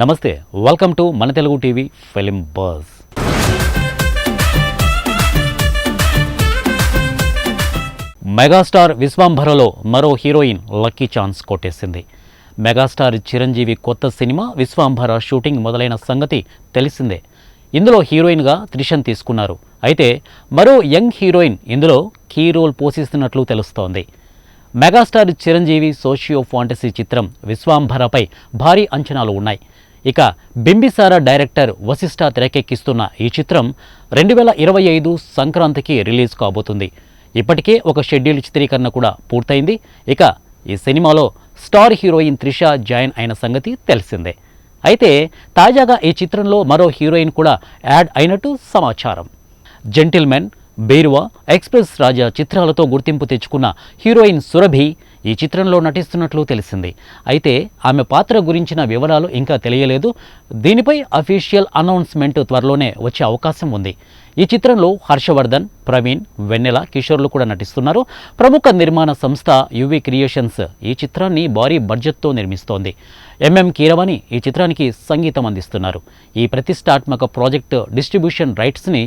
నమస్తే, welcome to మన Telugu TV film buzz. Megastar విశ్వాంభరలో మరో హీరోయిన్ లక్కీ ఛాన్స్ కొట్టేసింది. మెగాస్టార్ చిరంజీవి కొత్త సినిమా విశ్వాంభర షూటింగ్ మొదలైన సంగతి తెలిసిందే. ఇందులో హీరోయిన్గా త్రిషను తీసుకున్నారు. అయితే మరో యంగ్ హీరోయిన్ ఇందులో కీ రోల్ పోషిస్తున్నట్లు తెలుస్తోంది. మెగాస్టార్ చిరంజీవి సోషియో ఫాంటసీ చిత్రం విశ్వాంభరపై భారీ అంచనాలు ఉన్నాయి. ఇక బింబిసార డైరెక్టర్ వశిష్ఠ తెరకెక్కిస్తున్న ఈ చిత్రం 2025 సంక్రాంతికి రిలీజ్ కాబోతుంది. ఇప్పటికే ఒక షెడ్యూల్ చిత్రీకరణ కూడా పూర్తయింది. ఇక ఈ సినిమాలో స్టార్ హీరోయిన్ త్రిష జాయిన్ అయిన సంగతి తెలిసిందే. అయితే తాజాగా ఈ చిత్రంలో మరో హీరోయిన్ కూడా యాడ్ అయినట్టు సమాచారం. జెంటిల్మెన్, బేరువా, ఎక్స్ప్రెస్ రాజా చిత్రాలతో గుర్తింపు తెచ్చుకున్న హీరోయిన్ సురభి ఈ చిత్రంలో నటిస్తున్నట్లు తెలిసింది. అయితే ఆమె పాత్ర గురించిన వివరాలు ఇంకా తెలియలేదు. దీనిపై అఫీషియల్ అనౌన్స్మెంట్ త్వరలోనే వచ్చే అవకాశం ఉంది. ఈ చిత్రంలో హర్షవర్ధన్, ప్రవీణ్, వెన్నెల, కిషోర్లు కూడా నటిస్తున్నారు. ప్రముఖ నిర్మాణ సంస్థ యువి క్రియేషన్స్ ఈ చిత్రాన్ని భారీ బడ్జెట్తో నిర్మిస్తోంది. ఎంఎం కీరవాణి ఈ చిత్రానికి సంగీతం అందిస్తున్నారు. ఈ ప్రతిష్టాత్మక ప్రాజెక్టు డిస్ట్రిబ్యూషన్ రైట్స్ని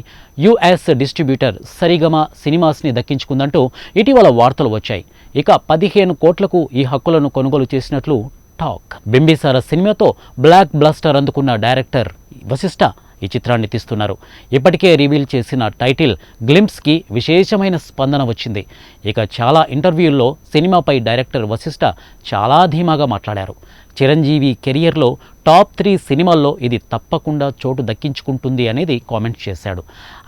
యుఎస్ డిస్ట్రిబ్యూటర్ సరిగమ సినిమాస్ని దక్కించుకుందంటూ ఇటీవల వార్తలు వచ్చాయి. ఇక 15 కోట్లకు ఈ హక్కులను కొనుగోలు చేసినట్లు టాక్. బింబిసార సినిమాతో బ్లాక్ బ్లాస్టర్ అందుకున్న డైరెక్టర్ వశిష్ఠ ఈ చిత్రాన్ని తీస్తున్నారు. ఇప్పటికే రివీల్ చేసిన టైటిల్ గ్లింప్స్కి విశేషమైన స్పందన వచ్చింది. ఇక చాలా ఇంటర్వ్యూల్లో సినిమాపై డైరెక్టర్ వశిష్ఠ చాలా ధీమాగా మాట్లాడారు. చిరంజీవి కెరియర్లో టాప్ 3 సినిమాల్లో ఇది తప్పకుండా చోటు దక్కించుకుంటుంది అనేది కామెంట్ చేశాడు.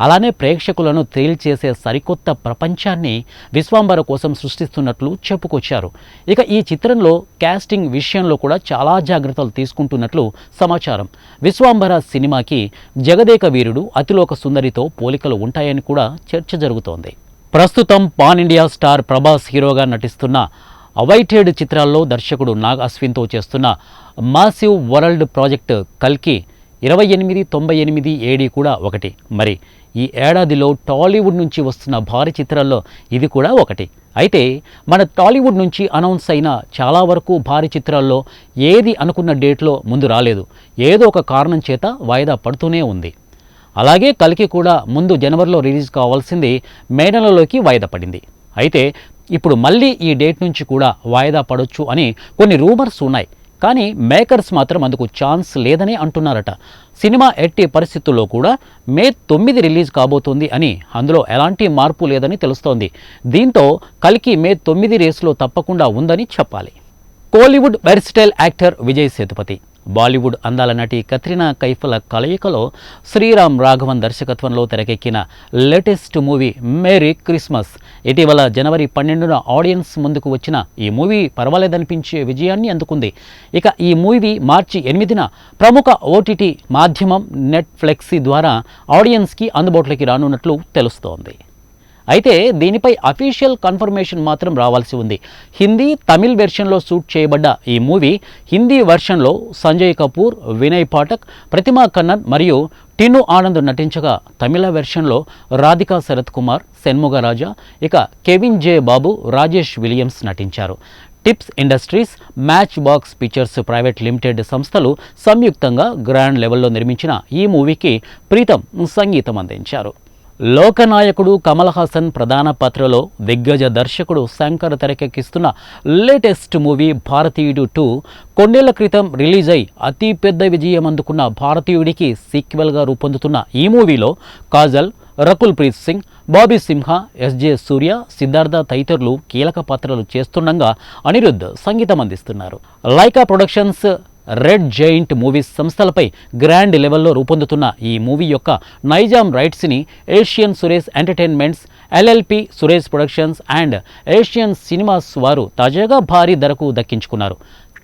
అలానే ప్రేక్షకులను థ్రిల్ చేసే సరికొత్త ప్రపంచాన్ని విశ్వాంబర కోసం సృష్టిస్తున్నట్లు చెప్పుకొచ్చారు. ఇక ఈ చిత్రంలో కాస్టింగ్ విషయంలో కూడా చాలా జాగ్రత్తలు తీసుకుంటున్నట్లు సమాచారం. విశ్వాంబర సినిమాకి జగదేక వీరుడు, అతిలోక సుందరితో పోలికలు ఉంటాయని కూడా చర్చ జరుగుతోంది. ప్రస్తుతం పాన్ ఇండియా స్టార్ ప్రభాస్ హీరోగా నటిస్తున్న అవైటెడ్ చిత్రాల్లో దర్శకుడు నాగ్ అశ్విన్తో చేస్తున్న మాసివ్ వరల్డ్ ప్రాజెక్ట్ కల్కి 2898 ఏడీ కూడా ఒకటి. మరి ఈ ఏడాదిలో టాలీవుడ్ నుంచి వస్తున్న భారీ చిత్రాల్లో ఇది కూడా ఒకటి. అయితే మన టాలీవుడ్ నుంచి అనౌన్స్ అయిన చాలా వరకు భారీ చిత్రాల్లో ఏది అనుకున్న డేట్లో ముందు రాలేదు. ఏదో ఒక కారణం చేత వాయిదా పడుతూనే ఉంది. అలాగే కల్కి కూడా ముందు జనవరిలో రిలీజ్ కావాల్సింది మే నెలలోకి వాయిదా పడింది. అయితే ఇప్పుడు మళ్ళీ ఈ డేట్ నుంచి కూడా వాయిదా పడొచ్చు అని కొన్ని రూమర్స్ ఉన్నాయి. కానీ మేకర్స్ మాత్రం అందుకు ఛాన్స్ లేదని అంటున్నారట. సినిమా ఎట్టి పరిస్థితుల్లో కూడా మే 9 రిలీజ్ కాబోతోంది అని, అందులో ఎలాంటి మార్పు లేదని తెలుస్తోంది. దీంతో కల్కి మే 9 రేసులో తప్పకుండా ఉందని చెప్పాలి. కోలీవుడ్ వెర్సిటైల్ యాక్టర్ విజయ్ సేతుపతి, బాలీవుడ్ అందాల నటి కత్రినా కైఫ్ల కలయికలో శ్రీరామ్ రాఘవన్ దర్శకత్వంలో తెరకెక్కిన లేటెస్ట్ మూవీ మేరీ క్రిస్మస్ ఇటీవల జనవరి 12న ఆడియన్స్ ముందుకు వచ్చిన ఈ మూవీ పర్వాలేదనిపించే విజయాన్ని అందుకుంది. ఇక ఈ మూవీ మార్చి 8న ప్రముఖ ఓటీటీ మాధ్యమం నెట్ఫ్లిక్స్ ద్వారా ఆడియన్స్కి అందుబాటులోకి రానున్నట్లు తెలుస్తోంది. అయితే దీనిపై అఫీషియల్ కన్ఫర్మేషన్ మాత్రం రావాల్సి ఉంది. హిందీ, తమిళ్ వెర్షన్లో షూట్ చేయబడ్డ ఈ మూవీ హిందీ వెర్షన్లో సంజయ్ కపూర్, వినయ్ పాఠక్, ప్రతిమా కన్నన్ మరియు టిను ఆనంద్ నటించగా, తమిళ వెర్షన్లో రాధికా శరత్ కుమార్, షణ్ముగరాజా, ఇక కెవిన్ జే బాబు, రాజేష్ విలియమ్స్ నటించారు. Tips industries, match box pictures private limited సంస్థలు సంయుక్తంగా గ్రాండ్ లెవెల్లో నిర్మించిన ఈ మూవీకి ప్రీతం సంగీతం అందించారు. లోకనాయకుడు కమల్ హాసన్ ప్రధాన పాత్రలో దిగ్గజ దర్శకుడు శంకర్ తెరకెక్కిస్తున్న లేటెస్ట్ మూవీ భారతీయుడు 2 కొన్నేళ్ల క్రితం రిలీజ్ అయి అతి పెద్ద విజయం అందుకున్న భారతీయుడికి సీక్వెల్గా రూపొందుతున్న ఈ మూవీలో కాజల్, రకుల్ ప్రీత్ సింగ్, బాబీ సింహ, ఎస్జే సూర్య, సిద్ధార్థ తదితరులు కీలక పాత్రలు చేస్తుండగా అనిరుద్ధ్ సంగీతం అందిస్తున్నారు. Lyca productions, red giant movies సంస్థలపై గ్రాండ్ లెవెల్లో రూపొందుతున్న ఈ మూవీ యొక్క నైజాం రైట్స్ని Asian Suresh entertainments, LLP Suresh productions and Asian cinemas వారు తాజాగా భారీ ధరకు దక్కించుకున్నారు.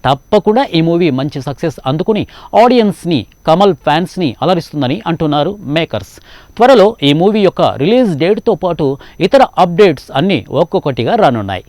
తప్పకుండా ఈ మూవీ మంచి సక్సెస్ అందుకుని ఆడియన్స్ని, కమల్ ఫ్యాన్స్ని అలరిస్తుందని అంటున్నారు మేకర్స్. త్వరలో ఈ మూవీ యొక్క రిలీజ్ డేట్తో పాటు ఇతర అప్డేట్స్ అన్నీ ఒక్కొక్కటిగా రానున్నాయి.